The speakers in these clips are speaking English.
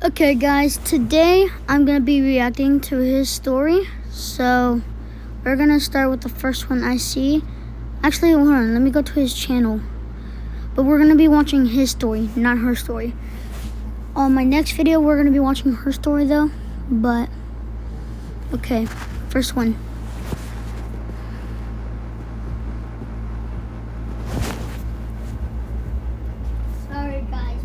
Okay guys, today I'm gonna be reacting to his story. So we're gonna start with the first one I see. Actually, hold on, let me go to his channel. But we're gonna be watching his story, not her story. On my next video, we're gonna be watching her story though. But okay, first one. Sorry guys.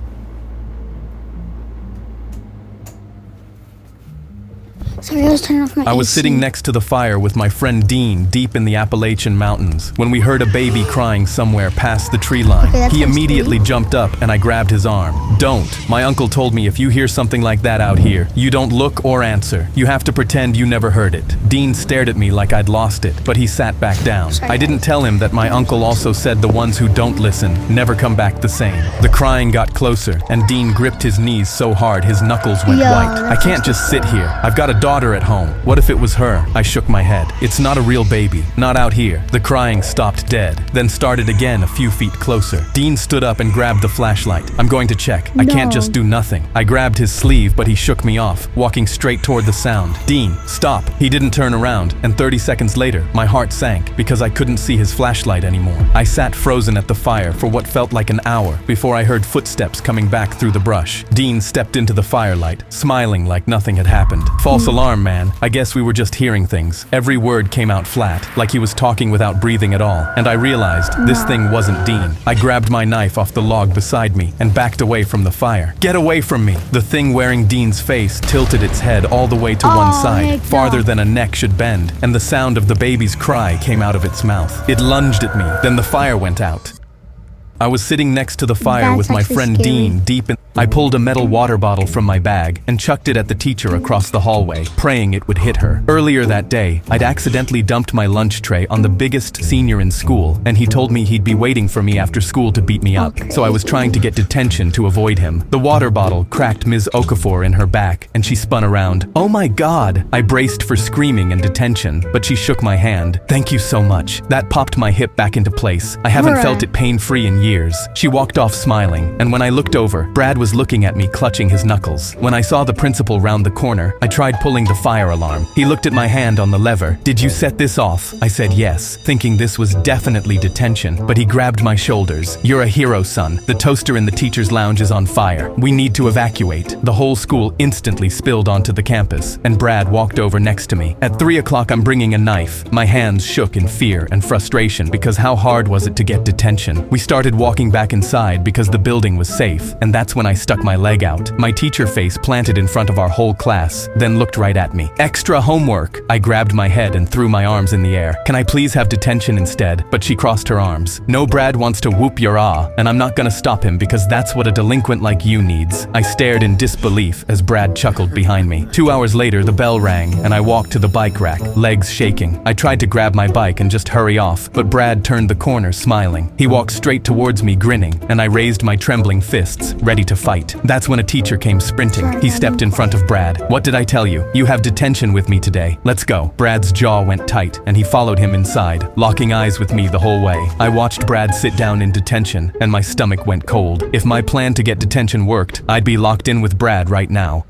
Sorry, I was turning off my I was AC. sitting next to the fire with my friend Dean deep in the Appalachian Mountains when we heard a baby crying somewhere past the tree line. Okay, that's He my immediately jumped up and I grabbed his arm. Don't. My uncle told me if you hear something like that out here, you don't look or answer. You have to pretend you never heard it. Dean stared at me like I'd lost it, but he sat back down. Sorry. I didn't tell him that my uncle also said the ones who don't listen never come back the same. The crying got closer and Dean gripped his knees so hard his knuckles went Yo, white. I that's can't just sit here. I've got a daughter at home. What if it was her? I shook my head. It's not a real baby. Not out here. The crying stopped dead, then started again a few feet closer. Dean stood up and grabbed the flashlight. I'm going to check. I can't No. just do nothing. I grabbed his sleeve, but he shook me off, walking straight toward the sound. Dean, stop. He didn't turn around, and 30 seconds later, my heart sank because I couldn't see his flashlight anymore. I sat frozen at the fire for what felt like an hour before I heard footsteps coming back through the brush. Dean stepped into the firelight, smiling like nothing had happened. False alarm, man. I guess we were just hearing things. Every word came out flat, like he was talking without breathing at all. And I realized this thing wasn't Dean. I grabbed my knife off the log beside me and backed away from the fire. Get away from me! The thing wearing Dean's face tilted its head all the way to one side, heck no. farther than a neck should bend, and the sound of the baby's cry came out of its mouth. It lunged at me, then the fire went out. I was sitting next to the fire That's with my actually friend scary. Dean deep in. I pulled a metal water bottle from my bag and chucked it at the teacher across the hallway, praying it would hit her. Earlier that day, I'd accidentally dumped my lunch tray on the biggest senior in school, and he told me he'd be waiting for me after school to beat me up. Okay. So I was trying to get detention to avoid him. The water bottle cracked Ms. Okafor in her back, and she spun around. Oh my God! I braced for screaming and detention, but she shook my hand. Thank you so much. That popped my hip back into place. I haven't Alright. felt it pain-free in years. She walked off smiling, and when I looked over, Brad was looking at me clutching his knuckles. When I saw the principal round the corner, I tried pulling the fire alarm. He looked at my hand on the lever. Did you set this off? I said yes, thinking this was definitely detention, but he grabbed my shoulders. You're a hero, son. The toaster in the teacher's lounge is on fire. We need to evacuate. The whole school instantly spilled onto the campus, and Brad walked over next to me. At 3 o'clock, I'm bringing a knife. My hands shook in fear and frustration because how hard was it to get detention? We started walking back inside because the building was safe, and that's when I stuck my leg out. My teacher face planted in front of our whole class, then looked right at me. Extra homework! I grabbed my head and threw my arms in the air. Can I please have detention instead? But she crossed her arms. No, Brad wants to whoop your ah, and I'm not gonna stop him because that's what a delinquent like you needs. I stared in disbelief as Brad chuckled behind me. 2 hours later, the bell rang, and I walked to the bike rack, legs shaking. I tried to grab my bike and just hurry off, but Brad turned the corner smiling. He walked straight towards me grinning, and I raised my trembling fists, ready to fight. That's when a teacher came sprinting. He stepped in front of Brad. What did I tell you? You have detention with me today. Let's go. Brad's jaw went tight, and he followed him inside, locking eyes with me the whole way. I watched Brad sit down in detention, and my stomach went cold. If my plan to get detention worked, I'd be locked in with Brad right now.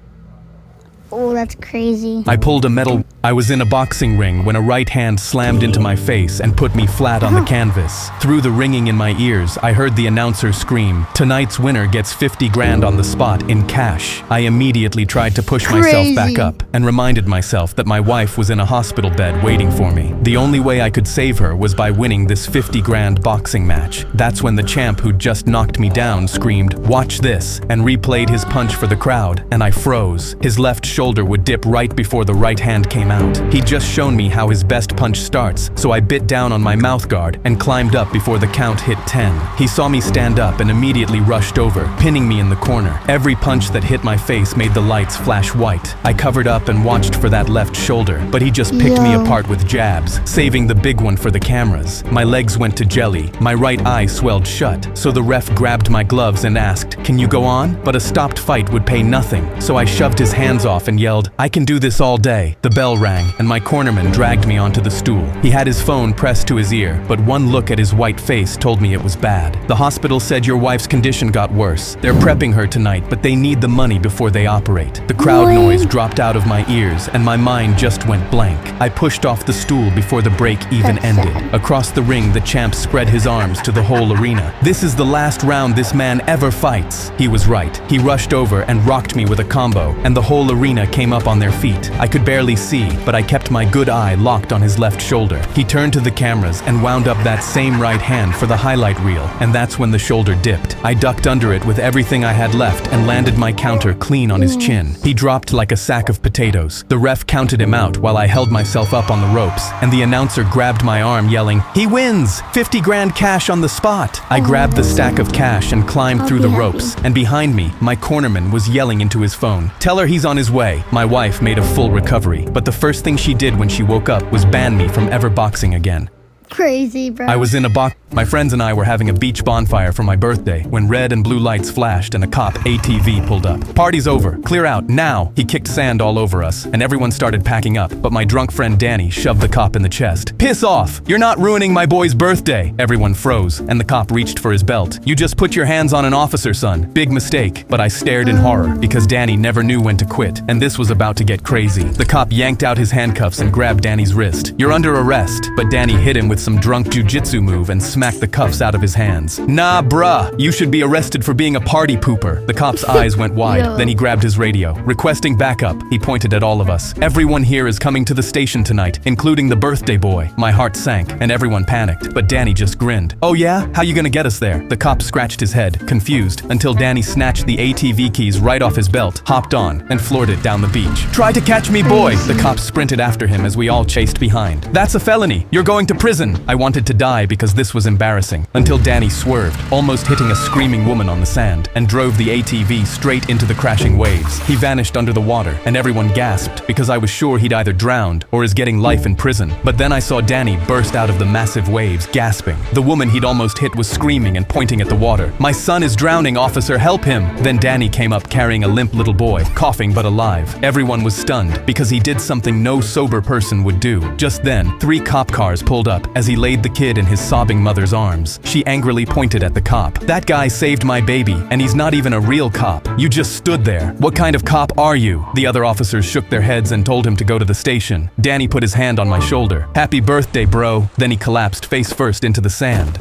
Oh, that's crazy. I pulled a metal. I was in a boxing ring when a right hand slammed into my face and put me flat on the canvas. Through the ringing in my ears, I heard the announcer scream, "Tonight's winner gets 50 grand on the spot in cash." I immediately tried to push myself back Crazy. up and reminded myself that my wife was in a hospital bed waiting for me. The only way I could save her was by winning this 50 grand boxing match. That's when the champ who'd just knocked me down screamed, "Watch this," and replayed his punch for the crowd, and I froze. His left shoulder would dip right before the right hand came out. He'd just shown me how his best punch starts, so I bit down on my mouth guard and climbed up before the count hit 10. He saw me stand up and immediately rushed over, pinning me in the corner. Every punch that hit my face made the lights flash white. I covered up and watched for that left shoulder, but he just picked me Yo. apart with jabs, saving the big one for the cameras. My legs went to jelly, my right eye swelled shut, so the ref grabbed my gloves and asked, "Can you go on?" But a stopped fight would pay nothing, so I shoved his hands off and and yelled, "I can do this all day." The bell rang, and my cornerman dragged me onto the stool. He had his phone pressed to his ear, but one look at his white face told me it was bad. "The hospital said your wife's condition got worse. They're prepping her tonight, but they need the money before they operate." The crowd Boy. noise dropped out of my ears, and my mind just went blank. I pushed off the stool before the break even That's ended. sad. Across the ring, the champ spread his arms to the whole arena. "This is the last round this man ever fights." He was right. He rushed over and rocked me with a combo, and the whole arena came up on their feet. I could barely see, but I kept my good eye locked on his left shoulder. He turned to the cameras and wound up that same right hand for the highlight reel, and that's when the shoulder dipped. I ducked under it with everything I had left and landed my counter clean on his chin. He dropped like a sack of potatoes. The ref counted him out while I held myself up on the ropes, and the announcer grabbed my arm yelling, "He wins! 50 grand cash on the spot!" I grabbed the stack of cash and climbed I'll through be the happy. ropes, and behind me, my cornerman was yelling into his phone, "Tell her he's on his way." My wife made a full recovery, but the first thing she did when she woke up was ban me from ever boxing again. Crazy, bro. I was in a box. My friends and I were having a beach bonfire for my birthday when red and blue lights flashed and a cop ATV pulled up. "Party's over. Clear out, now!" He kicked sand all over us, and everyone started packing up, but my drunk friend Danny shoved the cop in the chest. "Piss off! You're not ruining my boy's birthday!" Everyone froze, and the cop reached for his belt. "You just put your hands on an officer, son. Big mistake." But I stared in horror, because Danny never knew when to quit, and this was about to get crazy. The cop yanked out his handcuffs and grabbed Danny's wrist. "You're under arrest," but Danny hit him with some drunk jujitsu move and smacked the cuffs out of his hands. "Nah, bruh, you should be arrested for being a party pooper." The cop's eyes went wide, Yo. then he grabbed his radio. "Requesting backup," he pointed at all of us. "Everyone here is coming to the station tonight, including the birthday boy." My heart sank, and everyone panicked, but Danny just grinned. "Oh yeah? How you gonna get us there?" The cop scratched his head, confused, until Danny snatched the ATV keys right off his belt, hopped on, and floored it down the beach. "Try to catch me, boy!" The cop sprinted after him as we all chased behind. "That's a felony. You're going to prison." I wanted to die because this was embarrassing, until Danny swerved, almost hitting a screaming woman on the sand, and drove the ATV straight into the crashing waves. He vanished under the water, and everyone gasped because I was sure he'd either drowned or is getting life in prison. But then I saw Danny burst out of the massive waves, gasping. The woman he'd almost hit was screaming and pointing at the water. "My son is drowning, officer, help him!" Then Danny came up carrying a limp little boy, coughing but alive. Everyone was stunned because he did something no sober person would do. Just then, 3 cop cars pulled up as he laid the kid in his sobbing mother's arms. She angrily pointed at the cop. "That guy saved my baby, and he's not even a real cop. You just stood there. What kind of cop are you?" The other officers shook their heads and told him to go to the station. Danny put his hand on my shoulder. "Happy birthday, bro." Then he collapsed face first into the sand.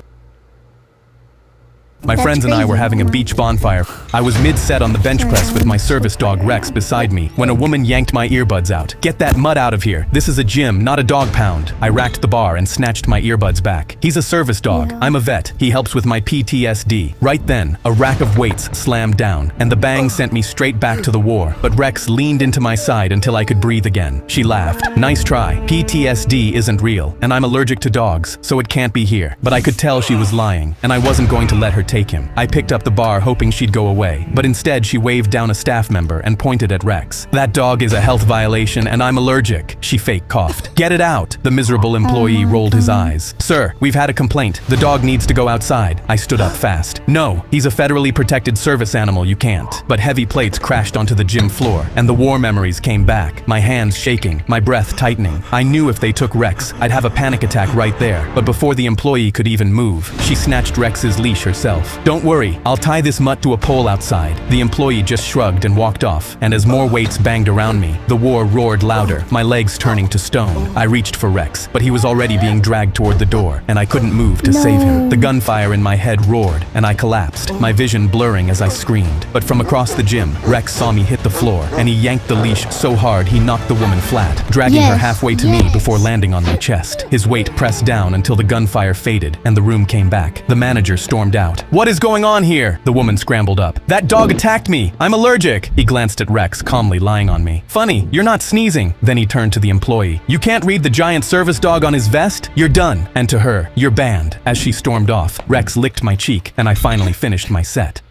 My That's friends and I were crazy. having a beach bonfire. I was mid-set on the bench press with my service dog Rex beside me when a woman yanked my earbuds out. "Get that mud out of here. This is a gym, not a dog pound." I racked the bar and snatched my earbuds back. "He's a service dog. Yeah. I'm a vet. He helps with my PTSD." Right then, a rack of weights slammed down, and the bang sent me straight back to the war. But Rex leaned into my side until I could breathe again. She laughed. "Nice try. PTSD isn't real, and I'm allergic to dogs, so it can't be here." But I could tell she was lying, and I wasn't going to let her take him. I picked up the bar hoping she'd go away, but instead she waved down a staff member and pointed at Rex. "That dog is a health violation and I'm allergic." She fake coughed. "Get it out." The miserable employee rolled his eyes. "Sir, we've had a complaint. The dog needs to go outside." I stood up fast. "No, he's a federally protected service animal, you can't." But heavy plates crashed onto the gym floor, and the war memories came back, my hands shaking, my breath tightening. I knew if they took Rex, I'd have a panic attack right there. But before the employee could even move, she snatched Rex's leash herself. "Don't worry, I'll tie this mutt to a pole outside." The employee just shrugged and walked off, and as more weights banged around me, the war roared louder, my legs turning to stone. I reached for Rex, but he was already being dragged toward the door, and I couldn't move to save him. No. The gunfire in my head roared, and I collapsed, my vision blurring as I screamed. But from across the gym, Rex saw me hit the floor, and he yanked the leash so hard he knocked the woman flat, dragging her Yes. halfway to me before landing on my chest. His weight pressed down until the gunfire faded, and the room came back. The manager stormed out. "What is going on here?" The woman scrambled up. "That dog attacked me. I'm allergic." He glanced at Rex, calmly lying on me. "Funny, you're not sneezing." Then he turned to the employee. "You can't read the giant service dog on his vest? You're done." And to her, "You're banned." As she stormed off, Rex licked my cheek, and I finally finished my set.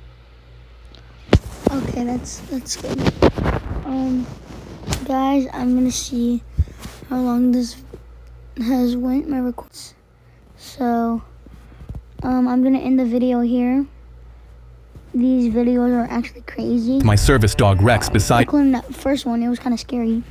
Okay, that's good. Guys, I'm gonna see how long this has went, my records. So, I'm gonna end the video here. these videos are actually crazy. My service dog Rex beside Including that first one, it was kind of scary.